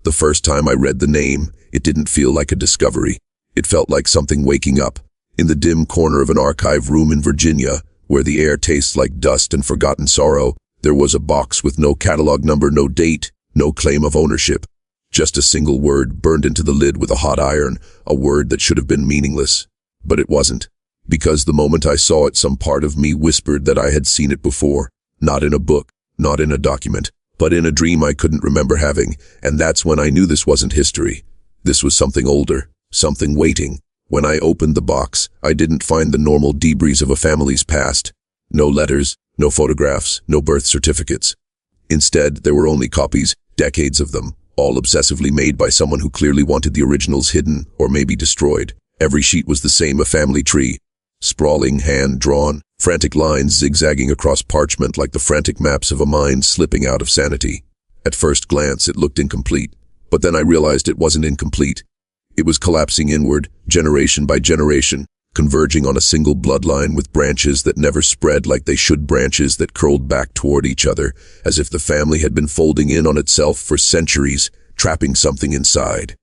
The first time I read the name, it didn't feel like a discovery. It felt like something waking up. In the dim corner of an archive room in Virginia, where the air tastes like dust and forgotten sorrow, there was a box with no catalog number, no date, no claim of ownership. Just a single word burned into the lid with a hot iron, a word that should have been meaningless. But it wasn't. Because the moment I saw it, some part of me whispered that I had seen it before. Not in a book, not in a document, but in a dream I couldn't remember having, and that's when I knew this wasn't history. This was something older, something waiting. When I opened the box, I didn't find the normal debris of a family's past. No letters, no photographs, no birth certificates. Instead, there were only copies, decades of them, all obsessively made by someone who clearly wanted the originals hidden or maybe destroyed. Every sheet was the same, a family tree. Sprawling, hand-drawn, frantic lines zigzagging across parchment like the frantic maps of a mind slipping out of sanity. At first glance, it looked incomplete, but then I realized it wasn't incomplete. It was collapsing inward, generation by generation, converging on a single bloodline with branches that never spread like they should, branches that curled back toward each other, as if the family had been folding in on itself for centuries, trapping something inside.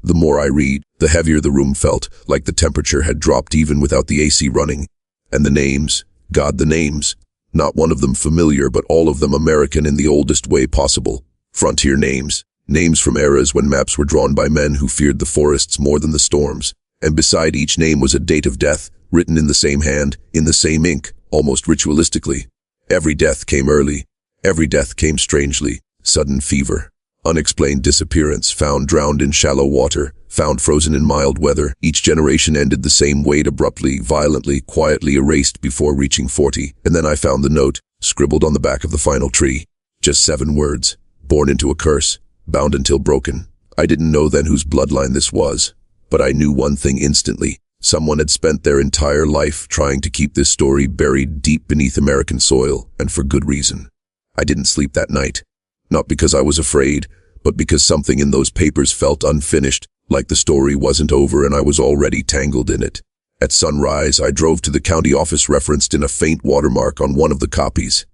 The more I read, the heavier the room felt, like the temperature had dropped even without the AC running. And the names, God, the names. Not one of them familiar, but all of them American in the oldest way possible. Frontier names. Names from eras when maps were drawn by men who feared the forests more than the storms. And beside each name was a date of death, written in the same hand, in the same ink, almost ritualistically. Every death came early. Every death came strangely. Sudden fever. Unexplained disappearance, found drowned in shallow water, found frozen in mild weather. Each generation ended the same way, abruptly, violently, quietly erased before reaching 40. And then I found the note, scribbled on the back of the final tree. Just 7 words. Born into a curse. Bound until broken. I didn't know then whose bloodline this was. But I knew one thing instantly. Someone had spent their entire life trying to keep this story buried deep beneath American soil, and for good reason. I didn't sleep that night. Not because I was afraid, but because something in those papers felt unfinished, like the story wasn't over and I was already tangled in it. At sunrise, I drove to the county office referenced in a faint watermark on one of the copies.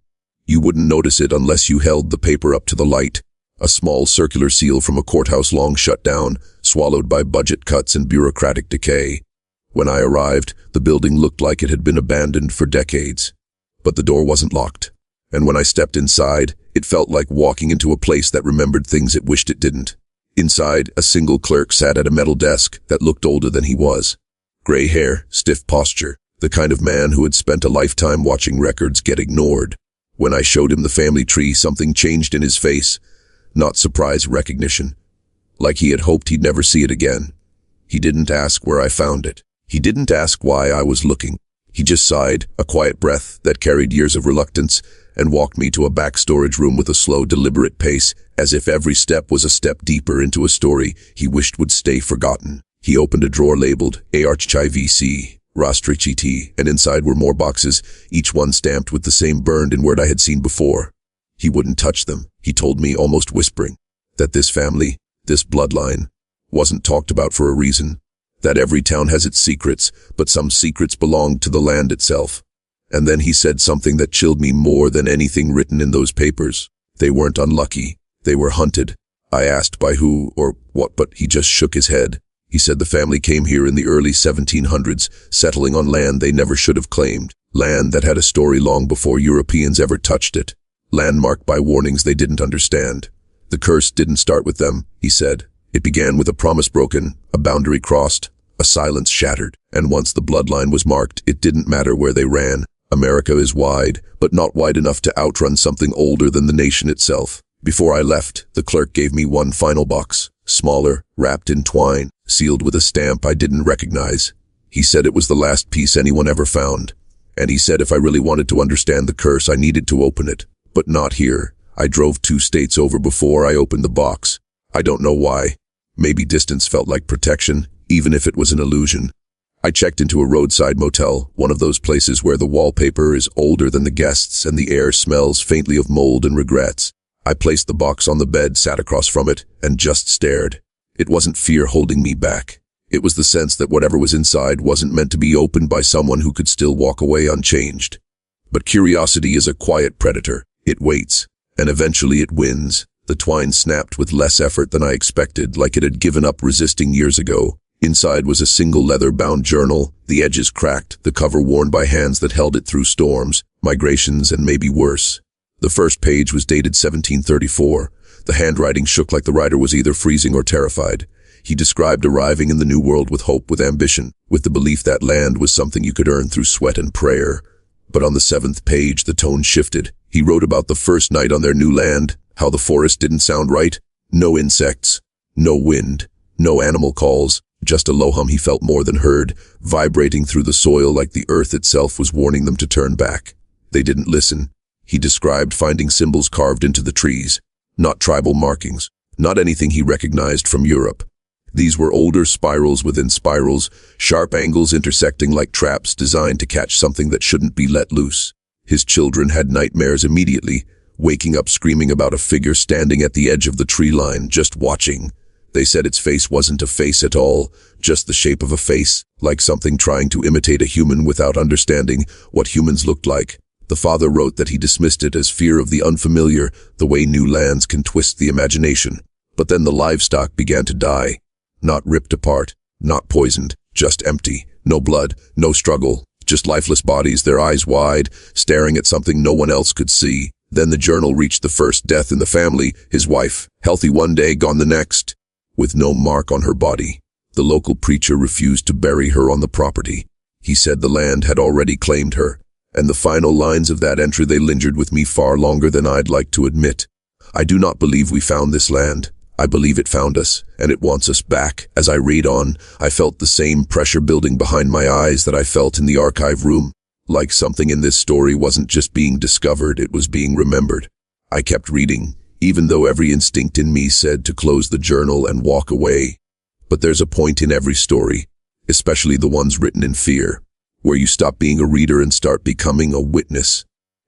You wouldn't notice it unless you held the paper up to the light. A small circular seal from a courthouse long shut down, swallowed by budget cuts and bureaucratic decay. When I arrived, the building looked like it had been abandoned for decades. But the door wasn't locked. And when I stepped inside, it felt like walking into a place that remembered things it wished it didn't. Inside, a single clerk sat at a metal desk that looked older than he was. Gray hair, stiff posture, the kind of man who had spent a lifetime watching records get ignored. When I showed him the family tree, something changed in his face. Not surprise, recognition. Like he had hoped he'd never see it again. He didn't ask where I found it. He didn't ask why I was looking. He just sighed, a quiet breath that carried years of reluctance, and walked me to a back storage room with a slow, deliberate pace, as if every step was a step deeper into a story he wished would stay forgotten. He opened a drawer labeled ARCHIVC, Rastrichiti, and inside were more boxes, each one stamped with the same burned-in word I had seen before. He wouldn't touch them, he told me, almost whispering, that this family, this bloodline, wasn't talked about for a reason, that every town has its secrets, but some secrets belonged to the land itself. And then he said something that chilled me more than anything written in those papers. They weren't unlucky. They were hunted. I asked by who or what, but he just shook his head. He said the family came here in the early 1700s, settling on land they never should have claimed. Land that had a story long before Europeans ever touched it. Land marked by warnings they didn't understand. The curse didn't start with them, he said. It began with a promise broken, a boundary crossed, a silence shattered. And once the bloodline was marked, it didn't matter where they ran. America is wide, but not wide enough to outrun something older than the nation itself. Before I left, the clerk gave me one final box, smaller, wrapped in twine, sealed with a stamp I didn't recognize. He said it was the last piece anyone ever found. And he said if I really wanted to understand the curse, I needed to open it. But not here. I drove 2 states over before I opened the box. I don't know why. Maybe distance felt like protection, even if it was an illusion. I checked into a roadside motel, one of those places where the wallpaper is older than the guests and the air smells faintly of mold and regrets. I placed the box on the bed, sat across from it, and just stared. It wasn't fear holding me back. It was the sense that whatever was inside wasn't meant to be opened by someone who could still walk away unchanged. But curiosity is a quiet predator. It waits, and eventually it wins. The twine snapped with less effort than I expected, like it had given up resisting years ago. Inside was a single leather-bound journal, the edges cracked, the cover worn by hands that held it through storms, migrations, and maybe worse. The first page was dated 1734. The handwriting shook like the writer was either freezing or terrified. He described arriving in the new world with hope, with ambition, with the belief that land was something you could earn through sweat and prayer. But on the 7th page, the tone shifted. He wrote about the first night on their new land, how the forest didn't sound right. No insects, no wind, no animal calls, just a low hum he felt more than heard, vibrating through the soil like the earth itself was warning them to turn back. They didn't listen. He described finding symbols carved into the trees, not tribal markings, not anything he recognized from Europe. These were older spirals within spirals, sharp angles intersecting like traps designed to catch something that shouldn't be let loose. His children had nightmares immediately, waking up screaming about a figure standing at the edge of the tree line, just watching. They said its face wasn't a face at all, just the shape of a face, like something trying to imitate a human without understanding what humans looked like. The father wrote that he dismissed it as fear of the unfamiliar, the way new lands can twist the imagination. But then the livestock began to die. Not ripped apart, not poisoned, just empty. No blood, no struggle, just lifeless bodies, their eyes wide, staring at something no one else could see. Then the journal reached the first death in the family, his wife, healthy one day, gone the next, with no mark on her body. The local preacher refused to bury her on the property. He said the land had already claimed her, and the final lines of that entry, they lingered with me far longer than I'd like to admit. I do not believe we found this land. I believe it found us, and it wants us back. As I read on, I felt the same pressure building behind my eyes that I felt in the archive room. Like something in this story wasn't just being discovered, it was being remembered. I kept reading, even though every instinct in me said to close the journal and walk away. But there's a point in every story, especially the ones written in fear, where you stop being a reader and start becoming a witness.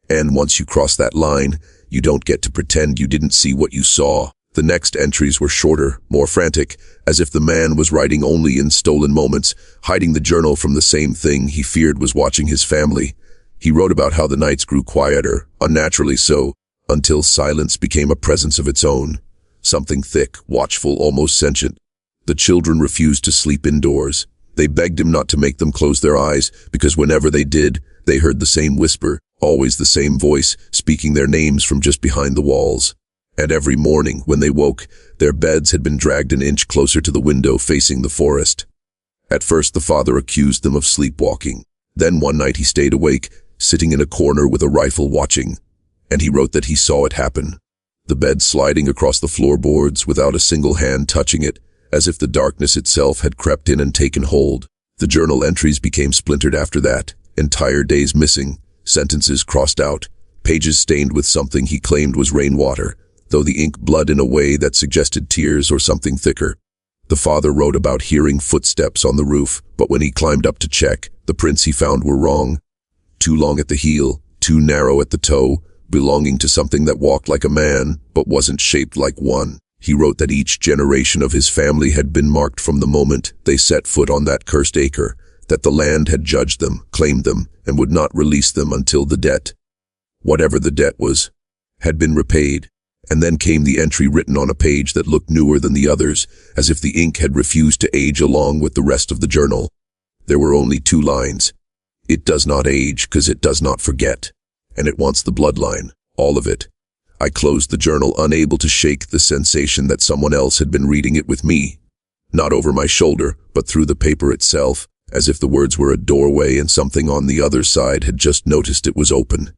And once you cross that line, you don't get to pretend you didn't see what you saw. The next entries were shorter, more frantic, as if the man was writing only in stolen moments, hiding the journal from the same thing he feared was watching his family. He wrote about how the nights grew quieter, unnaturally so, until silence became a presence of its own. Something thick, watchful, almost sentient. The children refused to sleep indoors. They begged him not to make them close their eyes, because whenever they did, they heard the same whisper, always the same voice, speaking their names from just behind the walls. And every morning, when they woke, their beds had been dragged an inch closer to the window facing the forest. At first, the father accused them of sleepwalking. Then one night he stayed awake, sitting in a corner with a rifle watching. And he wrote that he saw it happen. The bed sliding across the floorboards without a single hand touching it, as if the darkness itself had crept in and taken hold. The journal entries became splintered after that, entire days missing, sentences crossed out, pages stained with something he claimed was rainwater, though the ink blood in a way that suggested tears or something thicker. The father wrote about hearing footsteps on the roof, but when he climbed up to check, the prints he found were wrong. Too long at the heel, too narrow at the toe, belonging to something that walked like a man, but wasn't shaped like one. He wrote that each generation of his family had been marked from the moment they set foot on that cursed acre, that the land had judged them, claimed them, and would not release them until the debt, whatever the debt was, had been repaid. And then came the entry written on a page that looked newer than the others, as if the ink had refused to age along with the rest of the journal. There were only 2 lines. It does not age, 'cause it does not forget. And it wants the bloodline, all of it. I closed the journal, unable to shake the sensation that someone else had been reading it with me. Not over my shoulder, but through the paper itself, as if the words were a doorway and something on the other side had just noticed it was open.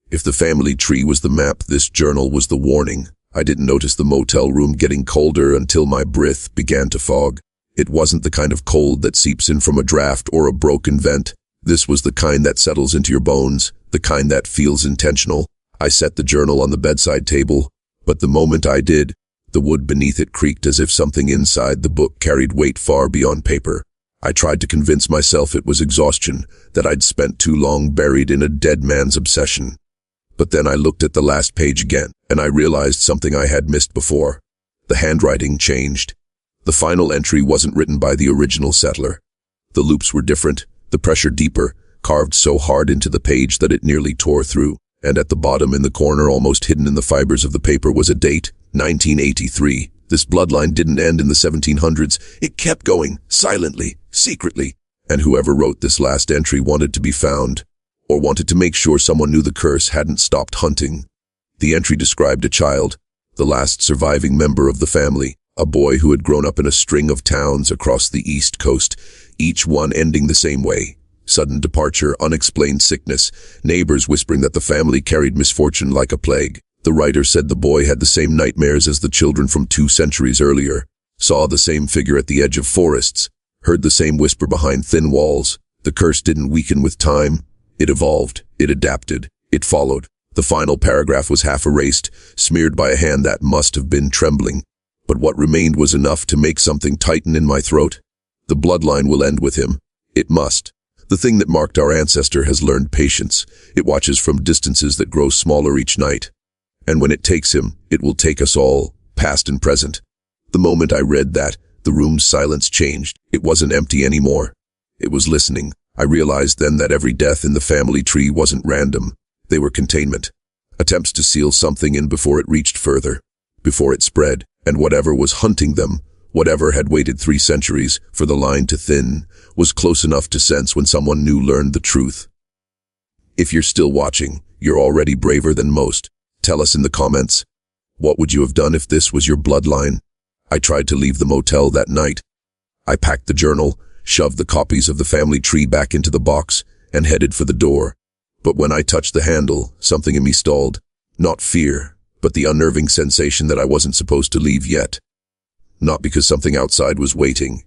If the family tree was the map, this journal was the warning. I didn't notice the motel room getting colder until my breath began to fog. It wasn't the kind of cold that seeps in from a draft or a broken vent. This was the kind that settles into your bones, the kind that feels intentional. I set the journal on the bedside table, but the moment I did, the wood beneath it creaked as if something inside the book carried weight far beyond paper. I tried to convince myself it was exhaustion, that I'd spent too long buried in a dead man's obsession. But then I looked at the last page again, and I realized something I had missed before. The handwriting changed. The final entry wasn't written by the original settler. The loops were different, the pressure deeper, carved so hard into the page that it nearly tore through. And at the bottom in the corner, almost hidden in the fibers of the paper, was a date, 1983. This bloodline didn't end in the 1700s. It kept going, silently, secretly. And whoever wrote this last entry wanted to be found, or wanted to make sure someone knew the curse hadn't stopped hunting. The entry described a child, the last surviving member of the family, a boy who had grown up in a string of towns across the East Coast, each one ending the same way. Sudden departure, unexplained sickness, neighbors whispering that the family carried misfortune like a plague. The writer said the boy had the same nightmares as the children from 2 centuries earlier, saw the same figure at the edge of forests, heard the same whisper behind thin walls. The curse didn't weaken with time. It evolved, it adapted, it followed. The final paragraph was half erased, smeared by a hand that must have been trembling. But what remained was enough to make something tighten in my throat. The bloodline will end with him. It must. The thing that marked our ancestor has learned patience. It watches from distances that grow smaller each night. And when it takes him, it will take us all, past and present. The moment I read that, the room's silence changed. It wasn't empty anymore. It was listening. I realized then that every death in the family tree wasn't random. They were containment. Attempts to seal something in before it reached further, before it spread, and whatever was hunting them, whatever had waited 3 centuries for the line to thin, was close enough to sense when someone new learned the truth. If you're still watching, you're already braver than most. Tell us in the comments, what would you have done if this was your bloodline? I tried to leave the motel that night. I packed the journal, shoved the copies of the family tree back into the box, and headed for the door. But when I touched the handle, something in me stalled. Not fear, but the unnerving sensation that I wasn't supposed to leave yet. Not because something outside was waiting,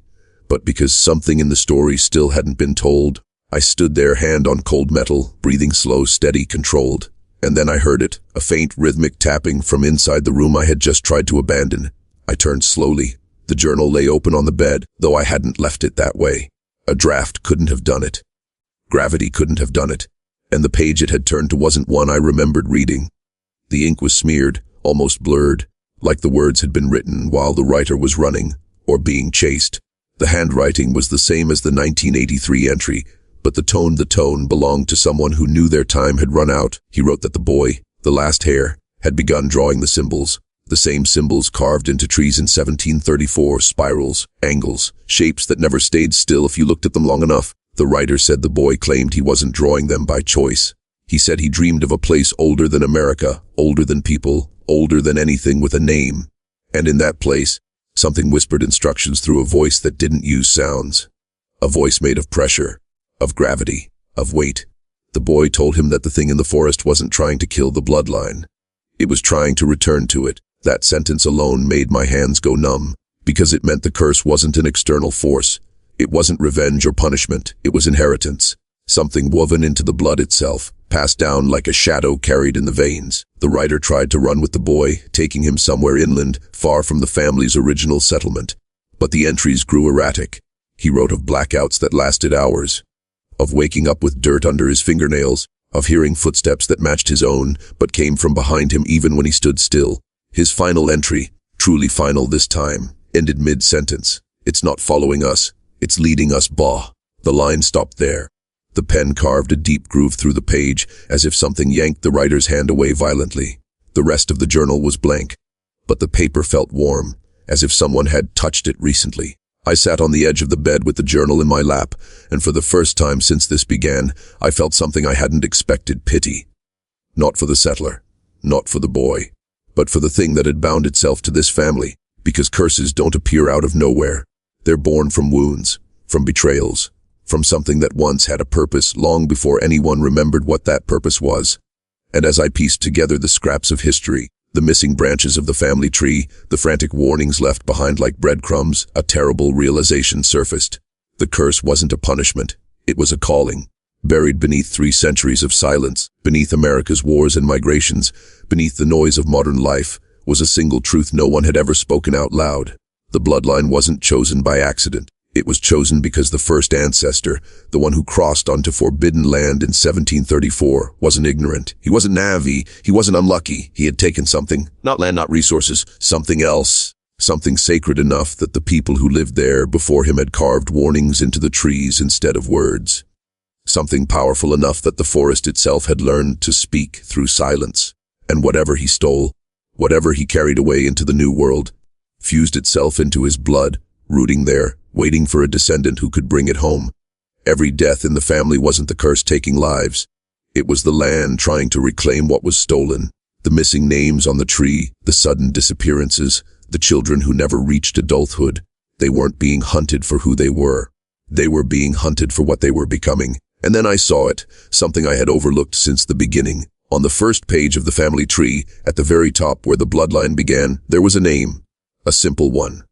but because something in the story still hadn't been told. I stood there, hand on cold metal, breathing slow, steady, controlled. And then I heard it, a faint rhythmic tapping from inside the room I had just tried to abandon. I turned slowly. The journal lay open on the bed, though I hadn't left it that way. A draft couldn't have done it. Gravity couldn't have done it. And the page it had turned to wasn't one I remembered reading. The ink was smeared, almost blurred, like the words had been written while the writer was running, or being chased. The handwriting was the same as the 1983 entry, but the tone belonged to someone who knew their time had run out. He wrote that the boy, the last heir, had begun drawing the symbols carved into trees in 1734, spirals, angles, shapes that never stayed still if you looked at them long enough. The writer said the boy claimed he wasn't drawing them by choice. He said he dreamed of a place older than America, older than people, older than anything with a name. And in that place, something whispered instructions through a voice that didn't use sounds. A voice made of pressure, of gravity, of weight. The boy told him that the thing in the forest wasn't trying to kill the bloodline. It was trying to return to it. That sentence alone made my hands go numb, because it meant the curse wasn't an external force. It wasn't revenge or punishment. It was inheritance. Something woven into the blood itself, passed down like a shadow carried in the veins. The writer tried to run with the boy, taking him somewhere inland, far from the family's original settlement. But the entries grew erratic. He wrote of blackouts that lasted hours, of waking up with dirt under his fingernails, of hearing footsteps that matched his own, but came from behind him even when he stood still. His final entry, truly final this time, ended mid-sentence. It's not following us, it's leading us, bah. The line stopped there. The pen carved a deep groove through the page, as if something yanked the writer's hand away violently. The rest of the journal was blank, but the paper felt warm, as if someone had touched it recently. I sat on the edge of the bed with the journal in my lap, and for the first time since this began, I felt something I hadn't expected: pity. Not for the settler, not for the boy, but for the thing that had bound itself to this family, because curses don't appear out of nowhere. They're born from wounds, from betrayals, from something that once had a purpose long before anyone remembered what that purpose was. And as I pieced together the scraps of history, the missing branches of the family tree, the frantic warnings left behind like breadcrumbs, a terrible realization surfaced. The curse wasn't a punishment, it was a calling. Buried beneath 3 centuries of silence, beneath America's wars and migrations, beneath the noise of modern life, was a single truth no one had ever spoken out loud. The bloodline wasn't chosen by accident. It was chosen because the first ancestor, the one who crossed onto forbidden land in 1734, wasn't ignorant. He wasn't naive. He wasn't unlucky. He had taken something, not land, not resources, something else. Something sacred enough that the people who lived there before him had carved warnings into the trees instead of words. Something powerful enough that the forest itself had learned to speak through silence. And whatever he stole, Whatever he carried away into the new world fused itself into his blood, rooting there, waiting for a descendant who could bring it home. Every death in the family wasn't the curse taking lives. It was the land trying to reclaim what was stolen. The missing names on the tree, the sudden disappearances, the children who never reached adulthood. They weren't being hunted for who they were. They were being hunted for what they were becoming. And then I saw it, something I had overlooked since the beginning. On the first page of the family tree, at the very top where the bloodline began, there was a name. A simple one.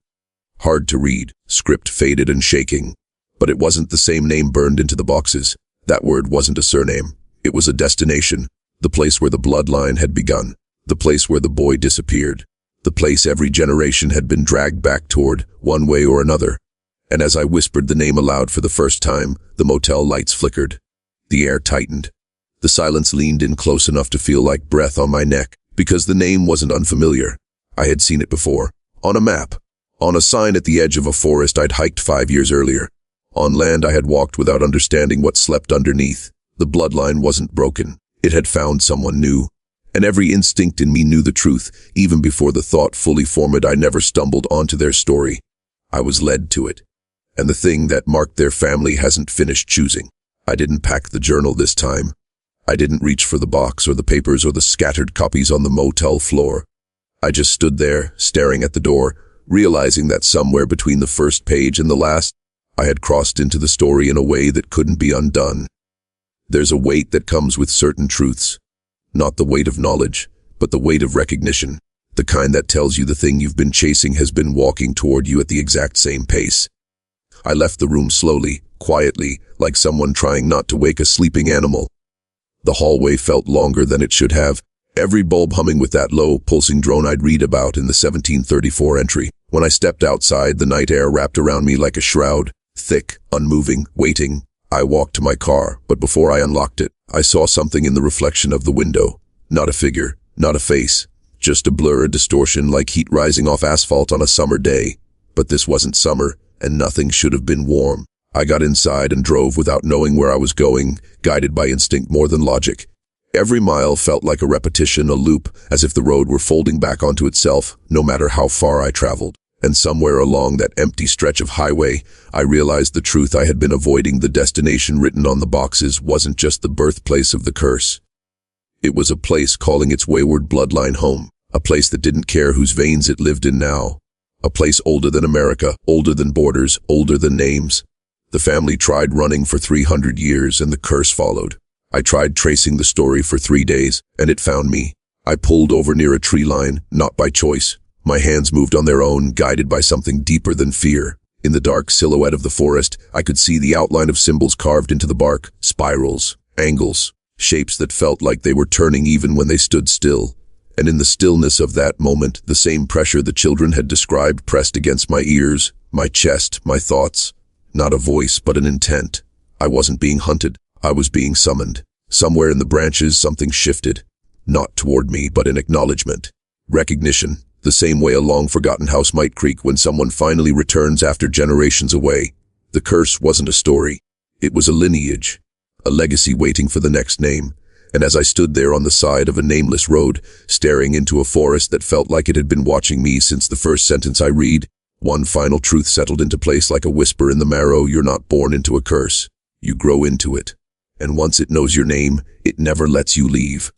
Hard to read, script faded and shaking. But it wasn't the same name burned into the boxes. That word wasn't a surname. It was a destination. The place where the bloodline had begun. The place where the boy disappeared. The place every generation had been dragged back toward, one way or another. And as I whispered the name aloud for the first time, the motel lights flickered. The air tightened. The silence leaned in close enough to feel like breath on my neck, because the name wasn't unfamiliar. I had seen it before. On a map. On a sign at the edge of a forest I'd hiked 5 years earlier. On land I had walked without understanding what slept underneath. The bloodline wasn't broken. It had found someone new. And every instinct in me knew the truth. Even before the thought fully formed, I never stumbled onto their story. I was led to it. And the thing that marked their family hasn't finished choosing. I didn't pack the journal this time. I didn't reach for the box or the papers or the scattered copies on the motel floor. I just stood there, staring at the door, realizing that somewhere between the first page and the last, I had crossed into the story in a way that couldn't be undone. There's a weight that comes with certain truths. Not the weight of knowledge, but the weight of recognition. The kind that tells you the thing you've been chasing has been walking toward you at the exact same pace. I left the room slowly, quietly, like someone trying not to wake a sleeping animal. The hallway felt longer than it should have, every bulb humming with that low, pulsing drone I'd read about in the 1734 entry. When I stepped outside, the night air wrapped around me like a shroud, thick, unmoving, waiting. I walked to my car, but before I unlocked it, I saw something in the reflection of the window. Not a figure, not a face, just a blur, a distortion like heat rising off asphalt on a summer day. But this wasn't summer, and nothing should have been warm. I got inside and drove without knowing where I was going, guided by instinct more than logic. Every mile felt like a repetition, a loop, as if the road were folding back onto itself, no matter how far I traveled. And somewhere along that empty stretch of highway, I realized the truth I had been avoiding. The destination written on the boxes wasn't just the birthplace of the curse. It was a place calling its wayward bloodline home, a place that didn't care whose veins it lived in now. A place older than America, older than borders, older than names. The family tried running for 300 years and the curse followed. I tried tracing the story for 3 days, and it found me. I pulled over near a tree line, not by choice. My hands moved on their own, guided by something deeper than fear. In the dark silhouette of the forest, I could see the outline of symbols carved into the bark, spirals, angles, shapes that felt like they were turning even when they stood still. And in the stillness of that moment, the same pressure the children had described pressed against my ears, my chest, my thoughts. Not a voice, but an intent. I wasn't being hunted. I was being summoned. Somewhere in the branches, something shifted. Not toward me, but in acknowledgement. Recognition. The same way a long-forgotten house might creak when someone finally returns after generations away. The curse wasn't a story. It was a lineage. A legacy waiting for the next name. And as I stood there on the side of a nameless road, staring into a forest that felt like it had been watching me since the first sentence I read, one final truth settled into place like a whisper in the marrow. You're not born into a curse. You grow into it. And once it knows your name, it never lets you leave.